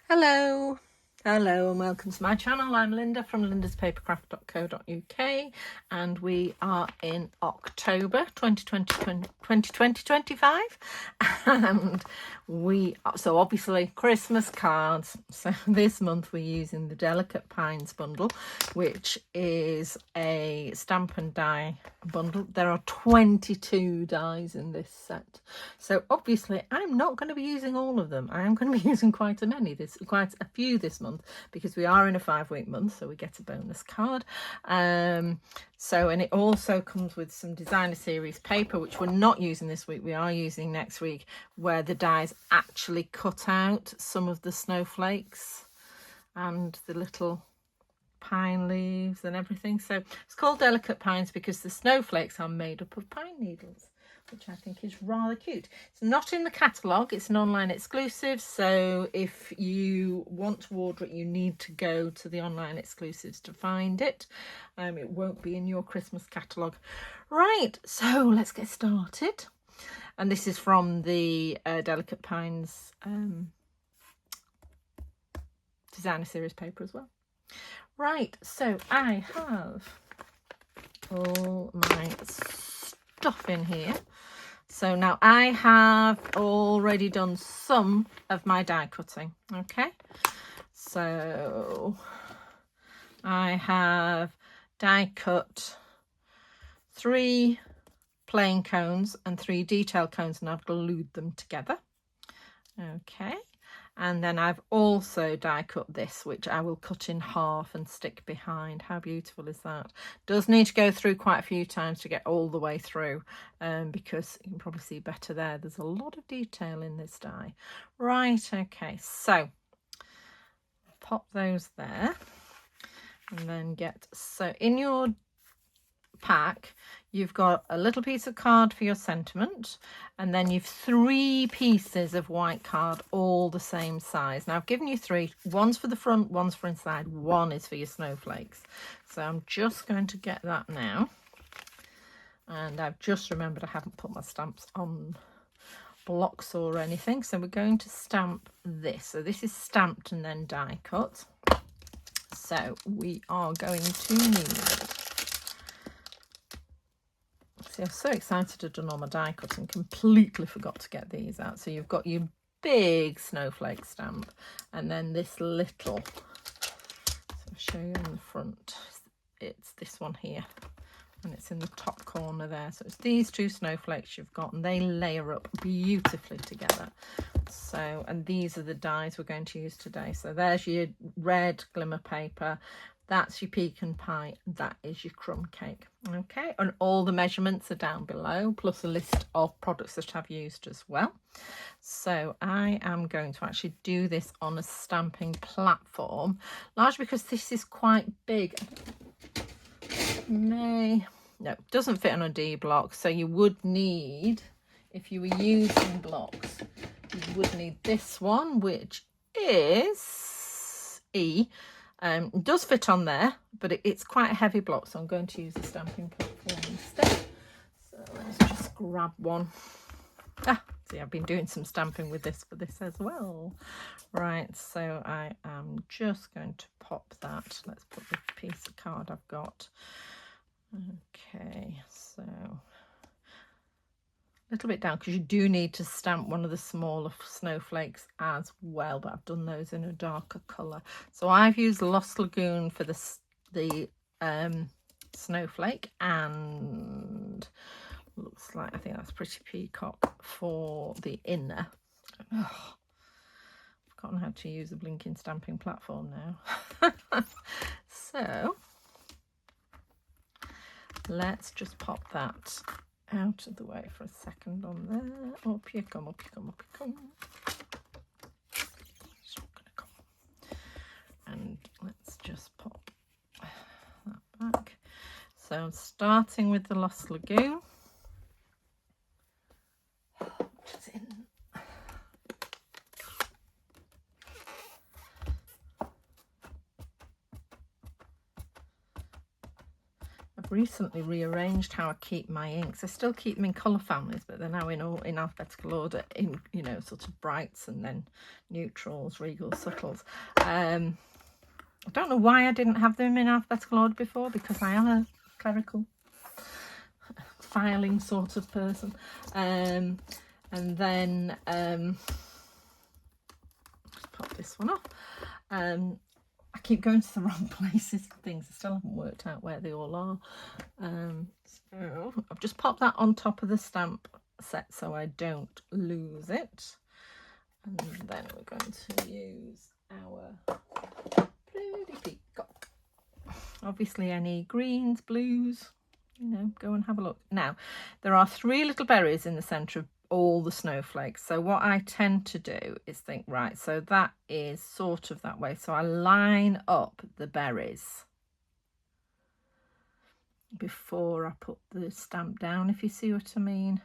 Hello, hello and welcome to my channel. I'm Linda from lindaspapercraft.co.uk and we are in October 2020, and so obviously Christmas cards. So this month we're using the Delicate Pines bundle, which is a Stampin' die bundle. There are 22 dies in this set, so obviously I'm not going to be using all of them. I am going to be using quite a few this month, because we are in a 5-week month, so we get a bonus card. And it also comes with some designer series paper, which we're not using this week, we are using next week, where the dies actually cut out some of the snowflakes and the little pine leaves and everything. So it's called Delicate Pines because the snowflakes are made up of pine needles, which I think is rather cute. It's not in the catalogue, it's an online exclusive, so if you want to order it you need to go to the online exclusives to find it. It won't be in your Christmas catalogue. Right, so let's get started. And this is from the Delicate Pines designer series paper as well. Right, so I have all my stuff in here. So now I have already done some of my die cutting. Okay, so I have die cut 3 plain cones and 3 detail cones, and I've glued them together. Okay, and then I've also die cut this, which I will cut in half and stick behind. How beautiful is that? Does need to go through quite a few times to get all the way through, because you can probably see better there. There's a lot of detail in this die. Right, okay, so pop those there and then so in your pack you've got a little piece of card for your sentiment, and then you've 3 pieces of white card, all the same size. Now I've given you 3, one's for the front, one's for inside, one is for your snowflakes. So I'm just going to get that now, and I've just remembered I haven't put my stamps on blocks or anything, so we're going to stamp this. So this is stamped and then die cut, so we are going to need, see, I'm so excited to have done all my die cut and completely forgot to get these out. So you've got your big snowflake stamp, and then this little, so I'll show you on the front, it's this one here, and it's in the top corner there. So it's these 2 snowflakes you've got, and they layer up beautifully together. So, and these are the dies we're going to use today. So there's your red glimmer paper, that's your Pecan Pie, that is your Crumb Cake. Okay, and all the measurements are down below, plus a list of products that I've used as well. So I am going to actually do this on a stamping platform, largely because this is quite big. No, it doesn't fit on a D block, so you would need, if you were using blocks, you would need this one, which is E. It does fit on there, but it's quite a heavy block, so I'm going to use the stamping platform instead. So let's just grab one. See, I've been doing some stamping with this for this as well. Right, so I am just going to pop that. Let's put the piece of card I've got. Okay, so a little bit down, because you do need to stamp one of the smaller snowflakes as well, but I've done those in a darker colour. So I've used Lost Lagoon for the snowflake, and looks like, I think that's Pretty Peacock for the inner. I've forgotten how to use a blinking stamping platform now. So let's just pop that out of the way for a second on there. Up you come, up you come, up you come. It's not going to come. And let's just pop that back. So I'm starting with the Lost Lagoon. What's in? I've recently rearranged how I keep my inks. I still keep them in colour families, but they're now in alphabetical order, in, you know, sort of brights and then neutrals, regals, subtles. I don't know why I didn't have them in alphabetical order before, because I am a clerical filing sort of person. And then just pop this one off. I keep going to the wrong places and things. I still haven't worked out where they all are. So I've just popped that on top of the stamp set so I don't lose it. And then we're going to use our pretty peacock. Obviously any greens, blues, you know, go and have a look. Now, there are 3 little berries in the centre of all the snowflakes. So what I tend to do is think, right, so that is sort of that way. So I line up the berries before I put the stamp down, if you see what I mean.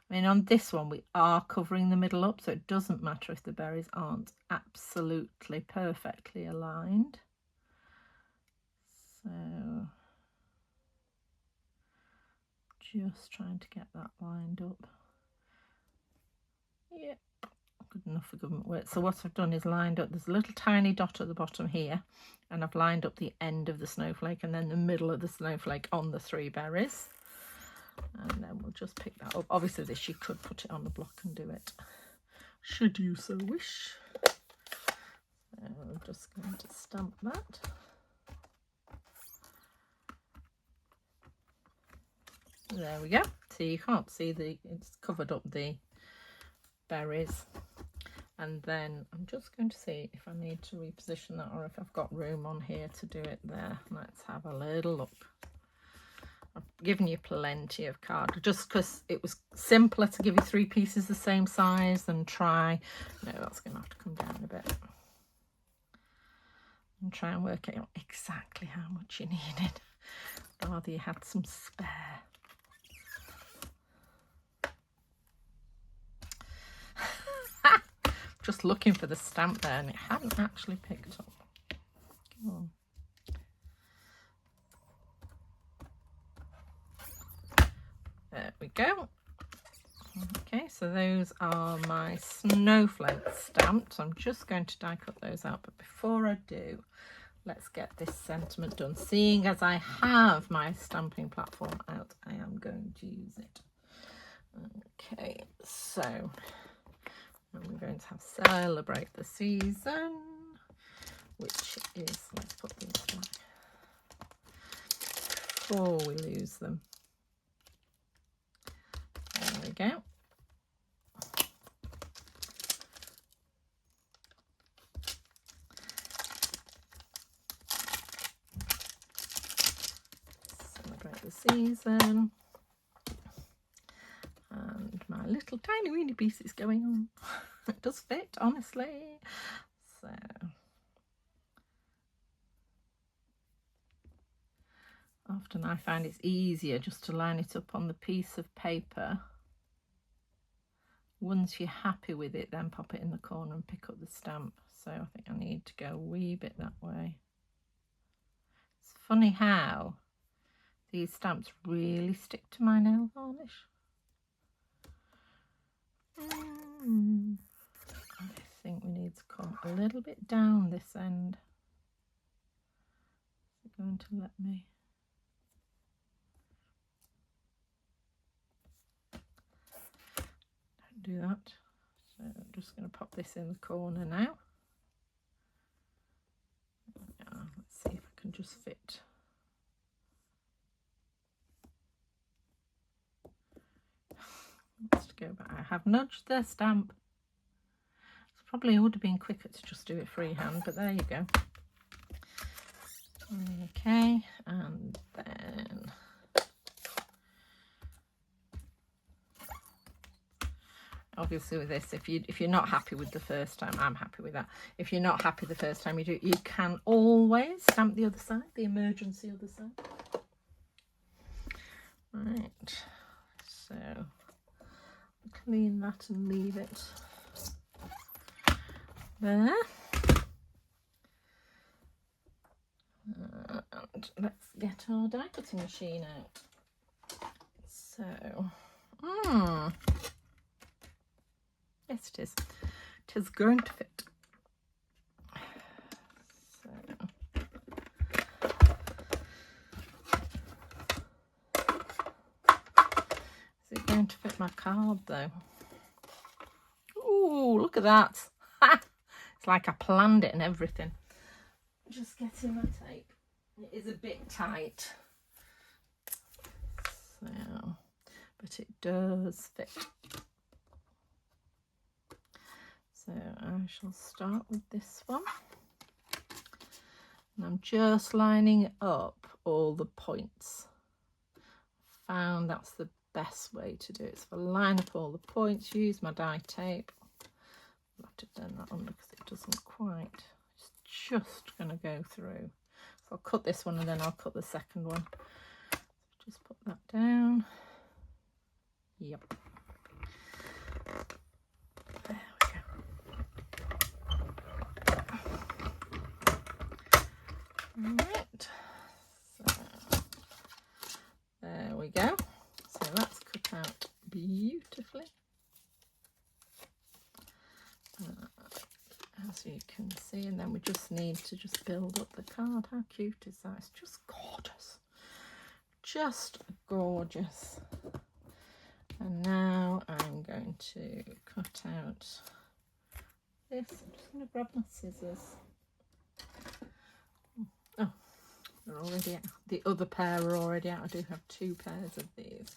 I mean, on this one, we are covering the middle up, so it doesn't matter if the berries aren't absolutely perfectly aligned. So just trying to get that lined up. Yeah, good enough for government work. So what I've done is lined up, there's a little tiny dot at the bottom here, and I've lined up the end of the snowflake and then the middle of the snowflake on the 3 berries. And then we'll just pick that up. Obviously this, you could put it on the block and do it, should you so wish. So I'm just going to stamp that. There we go. So you can't see it's covered up the berries. And then I'm just going to see if I need to reposition that or if I've got room on here to do it there. Let's have a little look. I've given you plenty of card just because it was simpler to give you 3 pieces the same size than try. No, that's going to have to come down a bit. And try and work out exactly how much you needed. Rather you had some spare. Just looking for the stamp there and it hadn't actually picked up. Come on. There we go. Okay, so those are my snowflake stamps. I'm just going to die cut those out, but before I do, let's get this sentiment done. Seeing as I have my stamping platform out, I am going to use it. Okay, so and we're going to have Celebrate the Season, which is, let's put these back before we lose them. There we go. Celebrate the Season. And my little tiny weeny piece is going on. It does fit, honestly. So often I find it's easier just to line it up on the piece of paper. Once you're happy with it, then pop it in the corner and pick up the stamp. So I think I need to go a wee bit that way. It's funny how these stamps really stick to my nail varnish. I think we need to come a little bit down this end. Is it going to let me? Don't do that. So I'm just going to pop this in the corner now. Yeah, let's see if I can just fit. Let's go back. I have nudged the stamp. It probably would have been quicker to just do it freehand, but there you go. Okay, and then obviously with this, if you're not happy with the first time, I'm happy with that. If you're not happy the first time you do it, you can always stamp the other side, the emergency other side. Right, so clean that and leave it there. let's get our die cutting machine out. So, yes, it is. It is going to fit. So, is it going to fit my card though? Ooh, look at that. It's like I planned it and everything. Just getting my tape. It is a bit tight. So, but it does fit. So I shall start with this one. And I'm just lining up all the points. Found that's the best way to do it. So I'll line up all the points, use my die tape. I'll have to turn that under because it doesn't quite. It's just going to go through. So I'll cut this one and then I'll cut the second one. So just put that down. Yep. There we go. Right. So there we go. So that's cut out beautifully. As you can see, and then we just need to just build up the card. How cute is that? It's just gorgeous. Just gorgeous. And now I'm going to cut out this. I'm just going to grab my scissors. Oh, they're already out. The other pair are already out. I do have 2 pairs of these.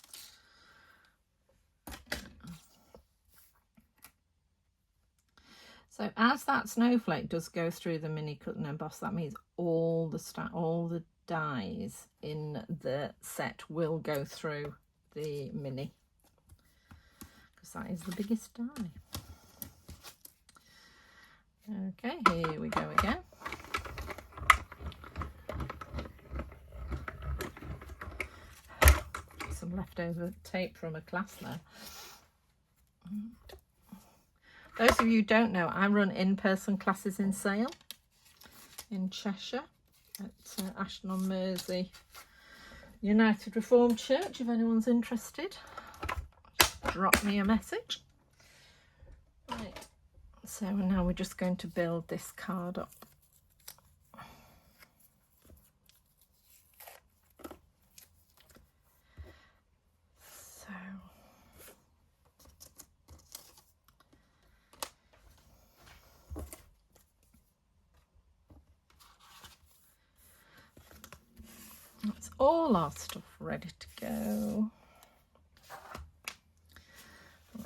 So as that snowflake does go through the mini cut and emboss, that means all the dies in the set will go through the mini, because that is the biggest die. Okay, here we go again. Some leftover tape from a class there. Those of you who don't know, I run in-person classes in Sale in Cheshire at Ashton-on-Mersey United Reformed Church. If anyone's interested, just drop me a message. Right, so now we're just going to build this card up. That's all our stuff ready to go.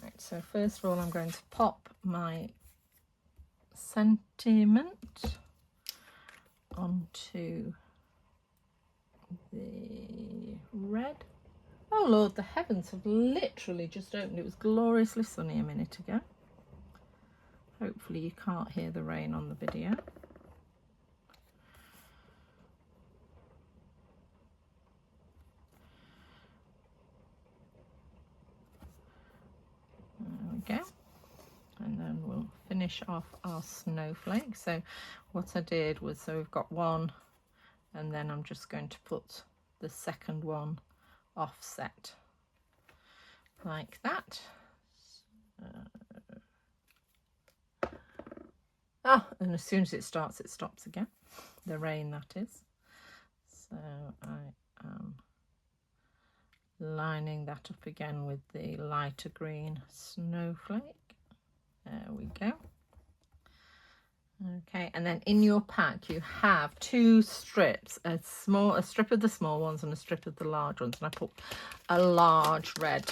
Right, so first of all, I'm going to pop my sentiment onto the red. Oh Lord, the heavens have literally just opened. It was gloriously sunny a minute ago. Hopefully you can't hear the rain on the video. There we go. And then we'll finish off our snowflake. So what I did was, so we've got one, and then I'm just going to put the second one offset like that. And as soon as it starts, it stops again. The rain, that is. So I am lining that up again with the lighter green snowflake. There we go. Okay, and then in your pack you have 2 strips, a strip of the small ones and a strip of the large ones, and I put a large red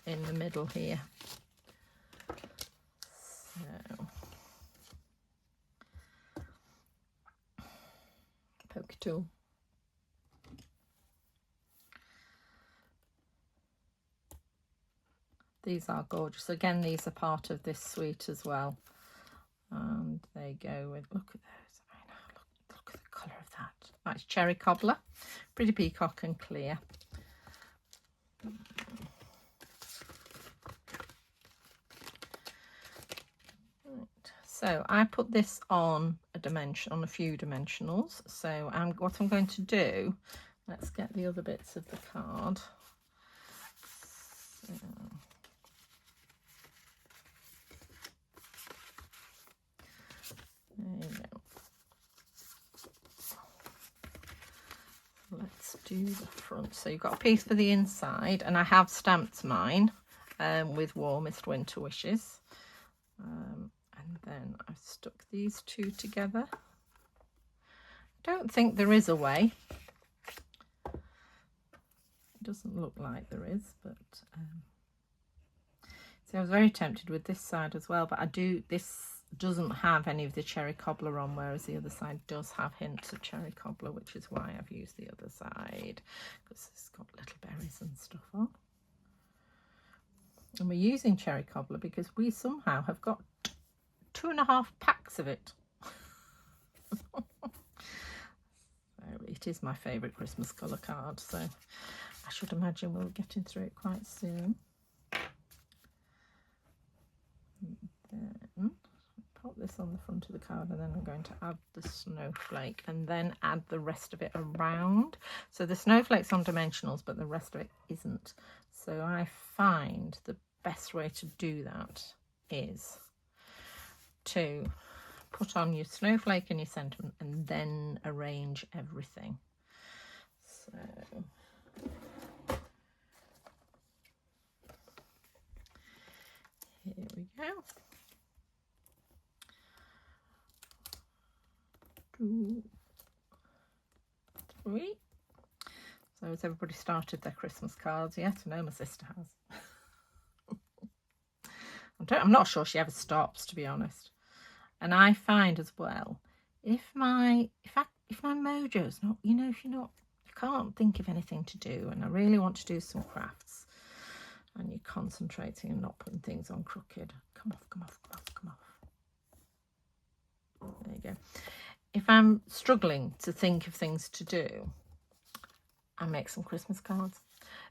in the middle here. So poke tool. These are gorgeous. Again, these are part of this suite as well. And they go with, look at those. I know, look at the colour of that. That's Cherry Cobbler, Pretty Peacock and Clear. Right. So I put this on a dimension, on a few dimensionals. So what I'm going to do, let's get the other bits of the card. So, there you go. Let's do the front. So you've got a piece for the inside, and I have stamped mine with Warmest Winter Wishes. And then I've stuck these two together. I don't think there is a way. It doesn't look like there is, but see, I was very tempted with this side as well, but this doesn't have any of the cherry cobbler on, whereas the other side does have hints of cherry cobbler, which is why I've used the other side, because it's got little berries and stuff on. And we're using cherry cobbler because we somehow have got 2.5 packs of it. So it is my favourite Christmas colour card, so I should imagine we'll be getting through it quite soon. And then pop this on the front of the card, and then I'm going to add the snowflake and then add the rest of it around. So the snowflake's on dimensionals, but the rest of it isn't. So I find the best way to do that is to put on your snowflake and your sentiment and then arrange everything. So here we go. 2, 3. So has everybody started their Christmas cards yet? I know my sister has. I'm not sure she ever stops, to be honest. And I find as well, if my mojo's not, if you can't think of anything to do, and I really want to do some crafts, and you're concentrating and not putting things on crooked, come off. There you go. If I'm struggling to think of things to do, I make some Christmas cards,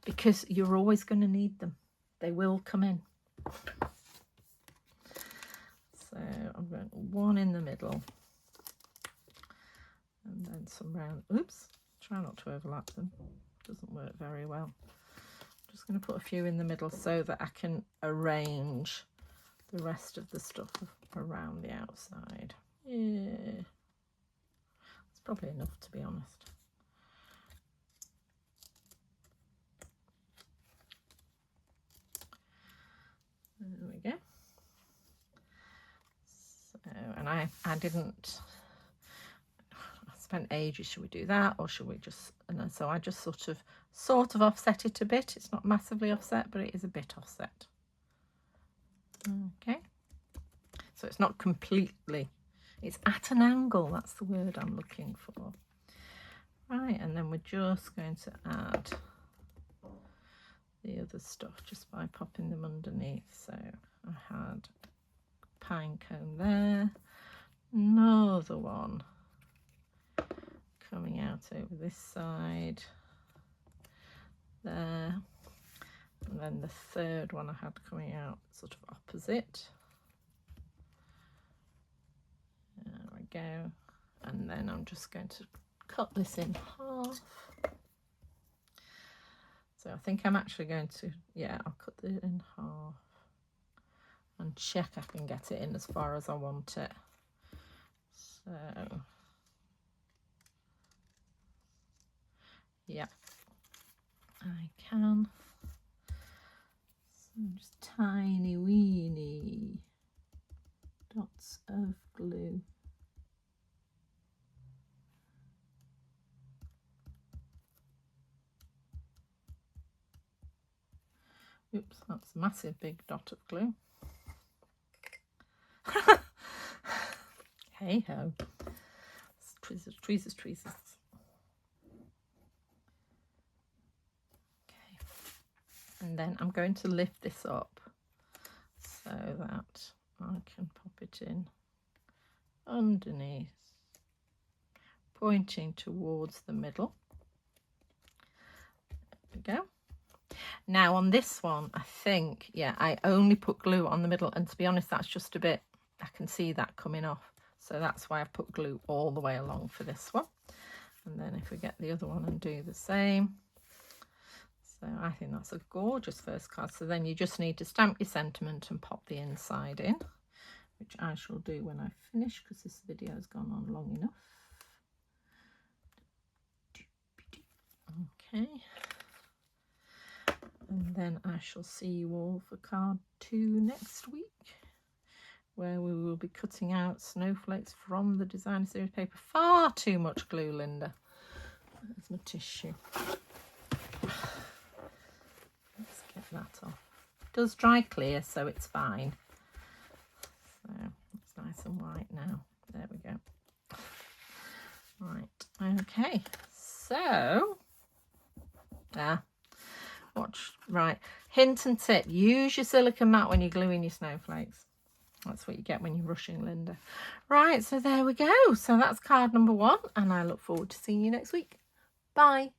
because you're always going to need them. They will come in. So I'm going one in the middle, and then some round. Oops, try not to overlap them. Doesn't work very well. I'm just going to put a few in the middle so that I can arrange the rest of the stuff around the outside. Yeah, it's probably enough, to be honest. There we go. And I spent ages, should we do that, or should we just, and so I just sort of offset it a bit. It's not massively offset, but it is a bit offset. Okay, so it's not completely, it's at an angle, that's the word I'm looking for. Right, and then we're just going to add the other stuff just by popping them underneath. So I had pine cone there, another one coming out over this side there, and then the third one I had coming out sort of opposite. There we go. And then I'm just going to cut this in half. So I think I'm actually going to, yeah, I'll cut it in half and check I can get it in as far as I want it. So, yeah, I can. So just tiny weeny dots of glue. Oops, that's a massive big dot of glue. Hey ho. Tweezers. Okay. And then I'm going to lift this up so that I can pop it in underneath, pointing towards the middle. There we go. Now on this one, I think, yeah, I only put glue on the middle, and to be honest, that's just a bit I can see that coming off. So that's why I've put glue all the way along for this one. And then if we get the other one and do the same. So I think that's a gorgeous first card. So then you just need to stamp your sentiment and pop the inside in, which I shall do when I finish because this video has gone on long enough. Okay. And then I shall see you all for card 2 next week, where we will be cutting out snowflakes from the designer series paper. Far too much glue, Linda. There's my tissue. Let's get that off. It does dry clear, so it's fine. So it's nice and white now. There we go. Right, okay. So, watch, right. Hint and tip, use your silicone mat when you're gluing your snowflakes. That's what you get when you're rushing, Linda. Right, so there we go. So that's card number 1, and I look forward to seeing you next week. Bye.